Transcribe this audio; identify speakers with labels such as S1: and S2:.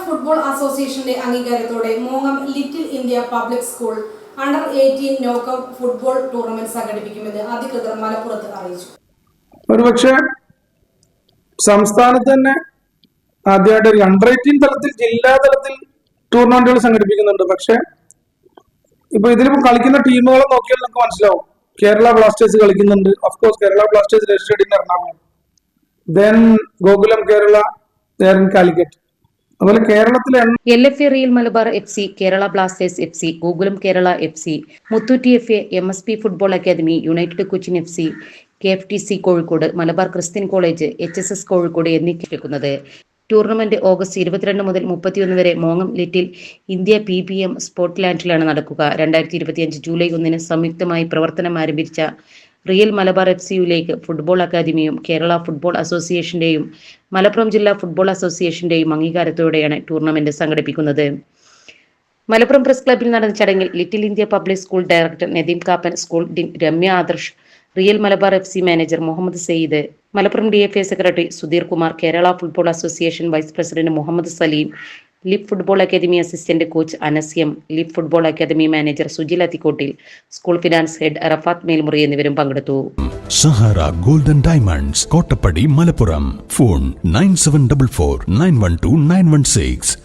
S1: Football അസോസിയേഷന്റെ അംഗീകാരത്തോടെ മോങ്ങം little India public school under 18 knockout football tournament സംഘടിപ്പിക്കുമെന്ന് അധികൃതർ മലപ്പുറത്ത് അറിയിച്ചു.
S2: ഒരുപക്ഷെ സംസ്ഥാനത്ത് തന്നെ ആദ്യമായിട്ട് അണ്ടർ 18 തലത്തിൽ ജില്ലാ തലത്തിൽ ടൂർണമെന്റുകൾ സംഘടിപ്പിക്കുന്നുണ്ട്. പക്ഷെ ഇപ്പൊ ഇതിലിപ്പോ കളിക്കുന്ന ടീമുകളെ നോക്കിയാൽ നമുക്ക് മനസ്സിലാവും. കേരള ബ്ലാസ്റ്റേഴ്സ് കളിക്കുന്നുണ്ട്. Of course Kerala Blasters registered in Ernakulam, then Gokulam Kerala, Calicut. അതുപോലെ കേരളത്തിലെ
S3: LFA Real Malabar FC, Kerala Blasters FC, Gokulam Kerala FC, Muthoot FA, MSP football academy, united Cochin FC, KFTC Kozhikode, Malabar Christian college, HSS Kozhikode എന്നീ കളിക്കുന്നത്. ടൂർണമെന്റ് ഓഗസ്റ്റ് 22 മുതൽ 31 വരെ മോങ്ങം ലിറ്റിൽ ഇന്ത്യ PPM സ്പോർട്ട്ലാൻഡിലാണ് നടക്കുക. 2025 ജൂലൈ 1 സംയുക്തമായി പ്രവർത്തനം ആരംഭിച്ച റിയൽ മലബാർ FCയിലേക്ക് ഫുട്ബോൾ അക്കാദമിയും കേരള ഫുട്ബോൾ അസോസിയേഷന്റെയും മലപ്പുറം ജില്ലാ ഫുട്ബോൾ അസോസിയേഷന്റെയും അംഗീകാരത്തോടെയാണ് ടൂർണമെന്റ് സംഘടിപ്പിക്കുന്നത്. മലപ്പുറം പ്രസ് ക്ലബ്ബിൽ നടന്ന ചടങ്ങിൽ little India public school director Nadeem Kappan, school dean Ramya Adarsh, real Malabar FC manager Muhammad Sayyid, Malappuram DFA secretary Sudheer Kumar, Kerala football association vice president Muhammad Saleem, LIP football academy assistant coach Anasyam, LIP football academy manager Sujil Athikkottil, school finance head Rafath Melmuri എന്നിവരും പങ്കെടുത്തു.
S4: Sahara golden diamonds, Kottappadi, Malappuram. Phone 9744 912 916.